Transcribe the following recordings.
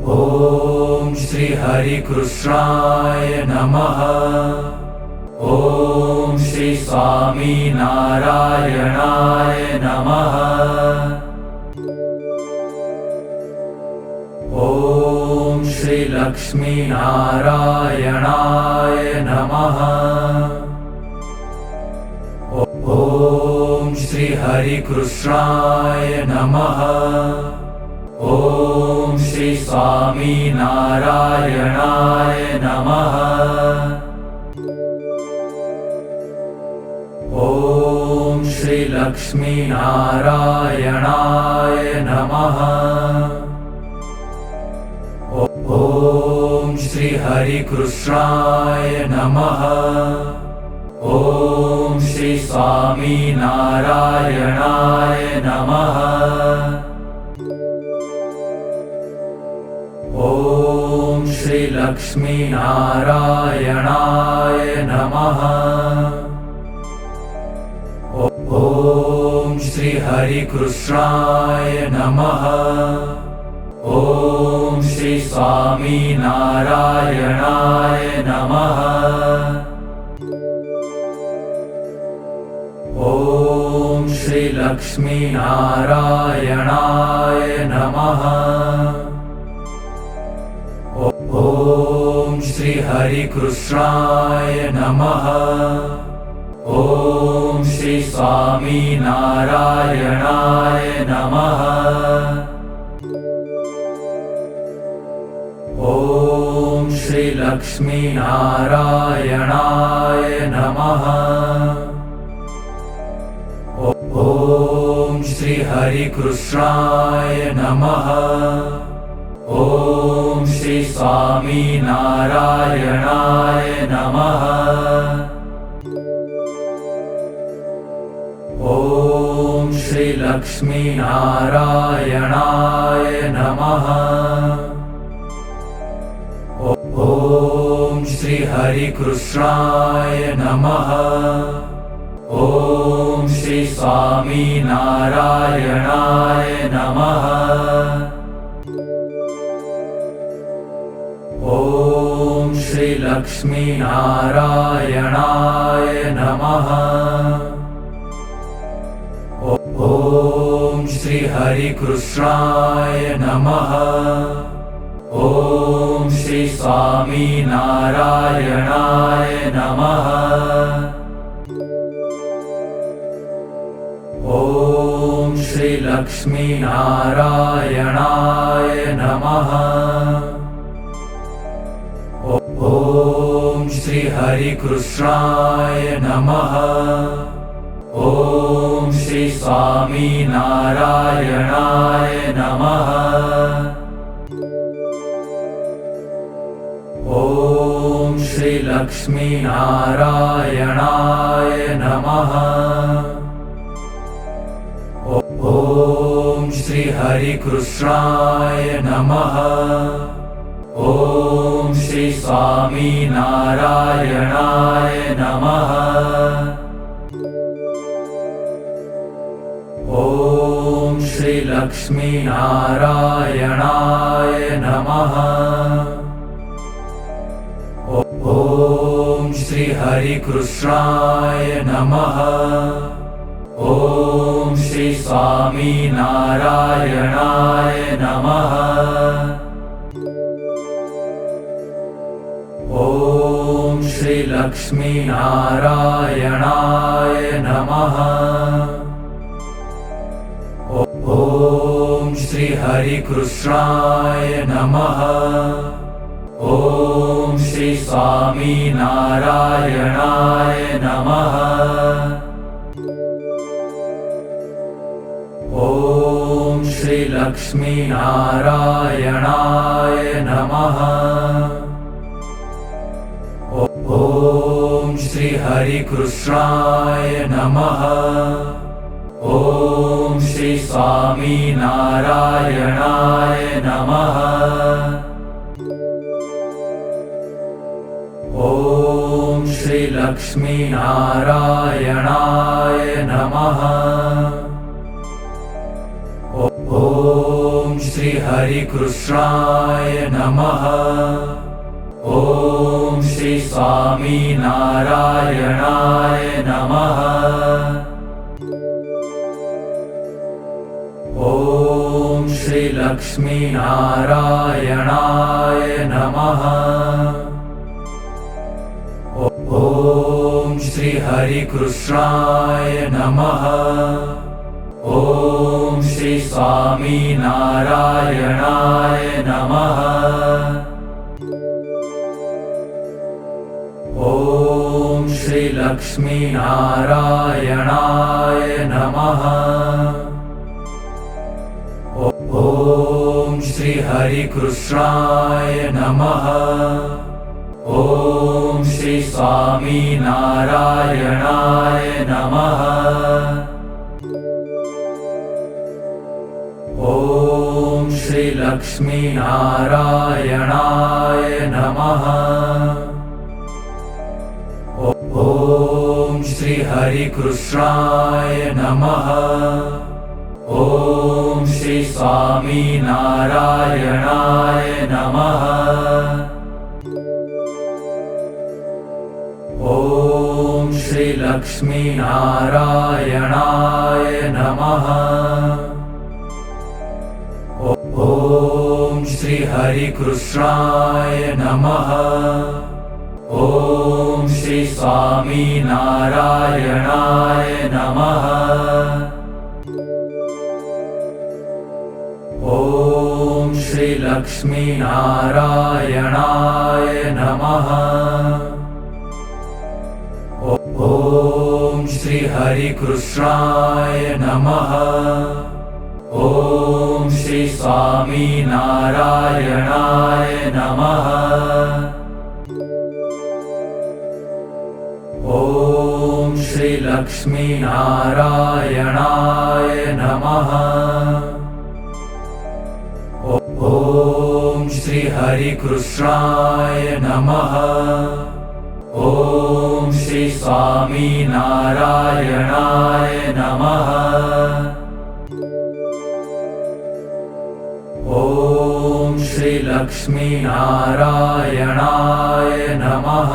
ॐ श्री हरिकृष्णाय नमः। ॐ श्री स्वामी नारायणाय नमः। ॐ श्री लक्ष्मी नारायणाय नमः। ॐ श्री हरिकृष्णाय नमः। ॐ श्री स्वामी नारायणाय नमः। ॐ श्री लक्ष्मी नारायणाय नमः। ॐ श्री हरिकृष्णाय नमः। ॐ श्री स्वामी नारायणाय नमः। ॐ श्री लक्ष्मी नारायणाय नमः। ॐ श्री हरिकृष्णाय नमः। ॐ श्री स्वामी नारायणाय नमः। ॐ श्री लक्ष्मी नारायणाय नमः। ॐ श्री हरिकृष्णाय नमः। ॐ श्री स्वामी नारायणाय नमः। ॐ श्री लक्ष्मी नारायणाय नमः। ॐ श्री हरिकृष्णाय नमः। ॐ श्री स्वामी नारायणाय नमः। ॐ श्री लक्ष्मी नारायणाय नमः। ॐ श्री हरिकृष्णाय नमः। ॐ श्री स्वामी नारायणाय नमः। ॐ श्री लक्ष्मी नारायणाय नमः। ॐ श्री हरिकृष्णाय नमः। ॐ श्री स्वामी नारायणाय नमः। ॐ श्री लक्ष्मी नारायणाय नमः। ॐ श्री हरिकृष्णाय नमः। ॐ श्री स्वामी नारायणाय नमः। ॐ श्री लक्ष्मी नारायणाय नमः। ॐ श्री हरिकृष्णाय नमः। ॐ श्री स्वामी नारायणाय नमः। ॐ श्री लक्ष्मी नारायणाय नमः। ॐ श्री हरिकृष्णाय नमः। ॐ श्री स्वामी नारायणाय नमः। ॐ श्री लक्ष्मी नारायणाय नमः। ॐ श्री हरिकृष्णाय नमः। ॐ श्री स्वामी नारायणाय नमः। ॐ श्री लक्ष्मी नारायणाय नमः। ॐ श्री हरिकृष्णाय नमः। ॐ श्री स्वामी नारायणाय नमः। ॐ श्री लक्ष्मी नारायणाय नमः। ॐ श्री हरिकृष्णाय नमः। ॐ श्री स्वामीनारायणाय नमः। ॐ श्री लक्ष्मीनारायणाय नमः। ॐ श्री हरिकृष्णाय नमः। ॐ श्री स्वामीनारायणाय नमः। ॐ श्री लक्ष्मीनारायणाय नमः। ॐ श्री हरिकृष्णाय नमः। ॐ श्री स्वामीनारायणाय नमः। ॐ श्री लक्ष्मीनारायणाय नमः। ॐ श्री हरिकृष्णाय नमः। ॐ श्री स्वामीनारायणाय नमः। ॐ श्री लक्ष्मीनारायणाय नमः। ॐ श्री हरिकृष्णाय नमः। ॐ श्री स्वामीनारायणाय नमः। ॐ श्री लक्ष्मीनारायणाय नमः। ॐ श्री हरिकृष्णाय नमः। ॐ श्री स्वामीनारायणाय नमः। ॐ श्री लक्ष्मीनारायणाय नमः। ॐ श्री हरिकृष्णाय नमः। ॐ श्री स्वामीनारायणाय नमः। ॐ श्री लक्ष्मीनारायणाय नमः।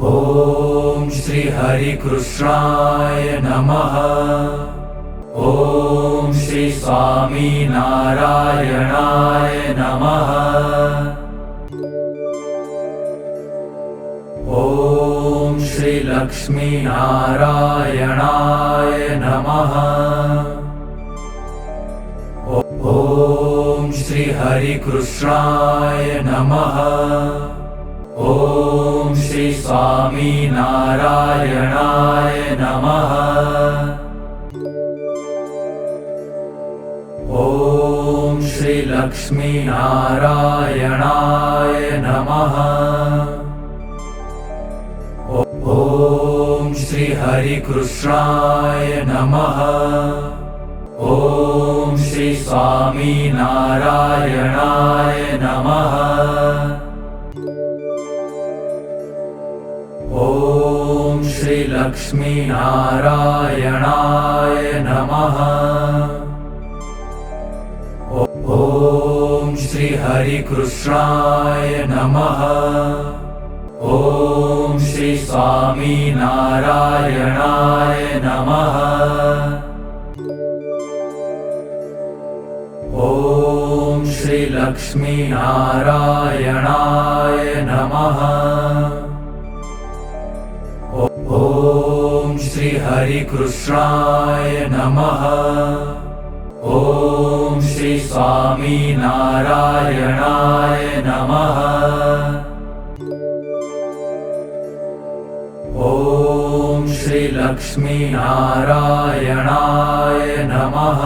ॐ श्री हरिकृष्णाय नमः। ॐ श्री स्वामीनारायणाय नमः। ॐ श्री लक्ष्मीनारायणाय नमः। ॐ श्री हरिकृष्णाय नमः। ॐ श्री स्वामीनारायणाय नमः। ॐ श्री लक्ष्मीनारायणाय नमः। ॐ श्री हरिकृष्णाय नमः। ॐ श्री स्वामीनारायणाय नमः। ॐ श्री लक्ष्मीनारायणाय नमः। ॐ श्री हरिकृष्णाय नमः। ॐ श्री स्वामीनारायणाय नमः। ॐ श्री लक्ष्मीनारायणाय नमः। ॐ श्री हरिकृष्णाय नमः। ॐ श्री स्वामीनारायणाय नमः। ॐ श्री लक्ष्मीनारायणाय नमः।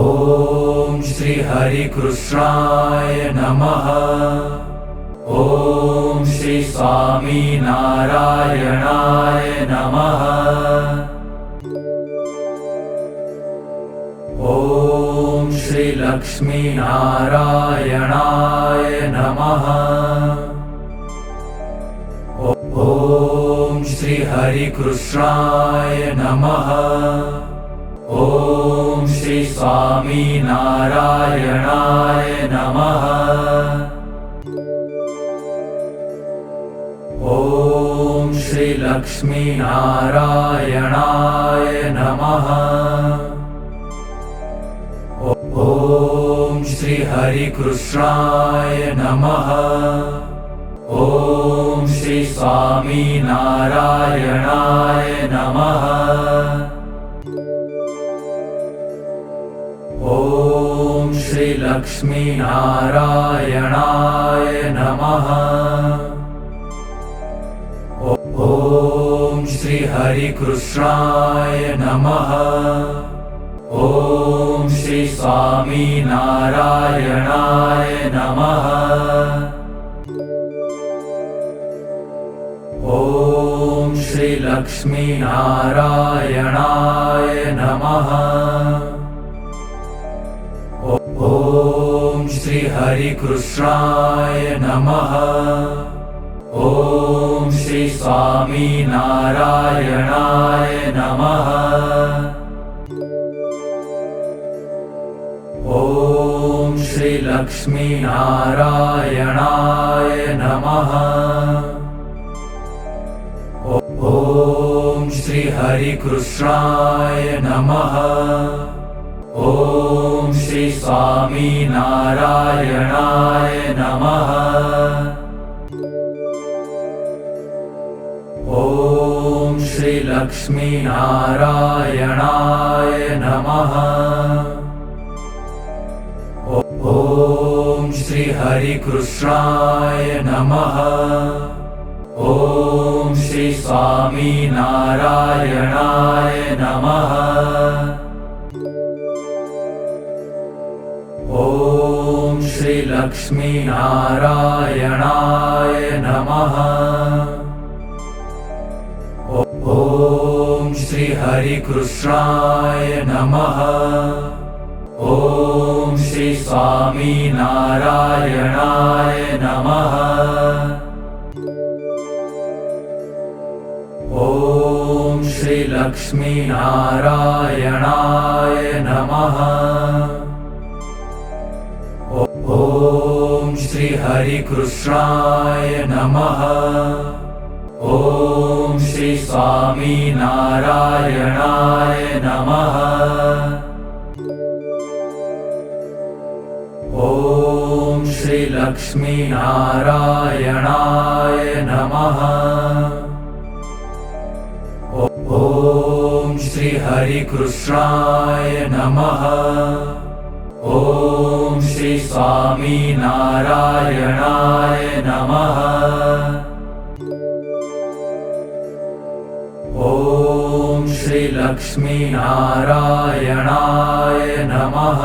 ॐ श्री हरिकृष्णाय नमः। ॐ श्री स्वामीनारायणाय नमः। ॐ श्री लक्ष्मीनारायणाय नमः। ॐ श्री हरिकृष्णाय नमः। ॐ श्री स्वामीनारायणाय नमः। ॐ श्री लक्ष्मीनारायणाय नमः। ॐ श्री हरिकृष्णाय नमः। ॐ श्री स्वामीनारायणाय नमः। ॐ श्री लक्ष्मीनारायणाय नमः। ॐ श्री हरिकृष्णाय नमः। ॐ श्री स्वामीनारायणाय नमः। ॐ श्री लक्ष्मीनारायणाय नमः। ॐ श्री हरिकृष्णाय नमः। ॐ श्री स्वामीनारायणाय नमः। ॐ श्री लक्ष्मीनारायणाय नमः। ॐ श्री हरिकृष्णाय नमः। ॐ श्री स्वामीनारायणाय नमः। ॐ श्री लक्ष्मीनारायणाय नमः। ॐ श्री हरिकृष्णाय नमः। ॐ श्री स्वामीनारायणाय नमः। ॐ श्री लक्ष्मीनारायणाय नमः। ॐ श्री हरिकृष्णाय नमः। ॐ श्री स्वामीनारायणाय नमः। ॐ श्री लक्ष्मीनारायणाय नमः। ॐ श्री हरिकृष्णाय नमः। ॐ श्री स्वामीनारायणाय नमः। ॐ श्री लक्ष्मीनारायणाय नमः। ॐ श्री हरिकृष्णाय नमः। ॐ श्री स्वामीनारायणाय नमः। ॐ श्री लक्ष्मीनारायणाय नमः।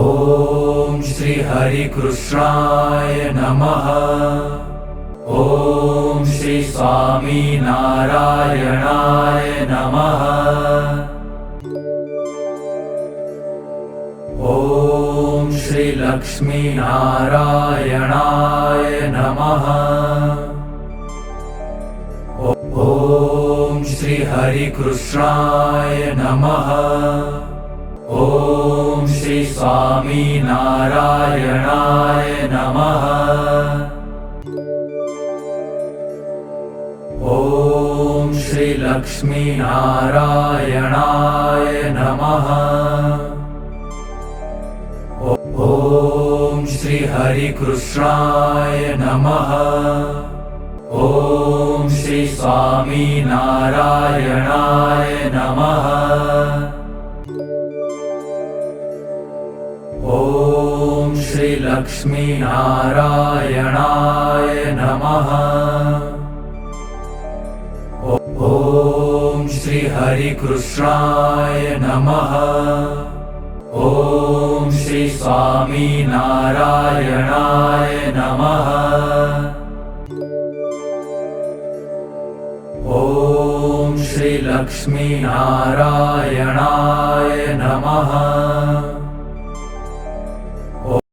ॐ श्री हरिकृष्णाय नमः। ॐ श्री स्वामीनारायणाय नमः। ॐ श्री लक्ष्मीनारायणाय नमः। ॐ श्री हरिकृष्णाय नमः। ॐ श्री स्वामीनारायणाय नमः। ॐ श्री लक्ष्मीनारायणाय नमः। ॐ श्री हरिकृष्णाय नमः। ॐ श्री स्वामीनारायणाय नमः। ॐ श्री लक्ष्मीनारायणाय नमः। ॐ श्री हरिकृष्णाय नमः। ॐ श्री स्वामीनारायणाय नमः। ॐ श्री लक्ष्मीनारायणाय नमः।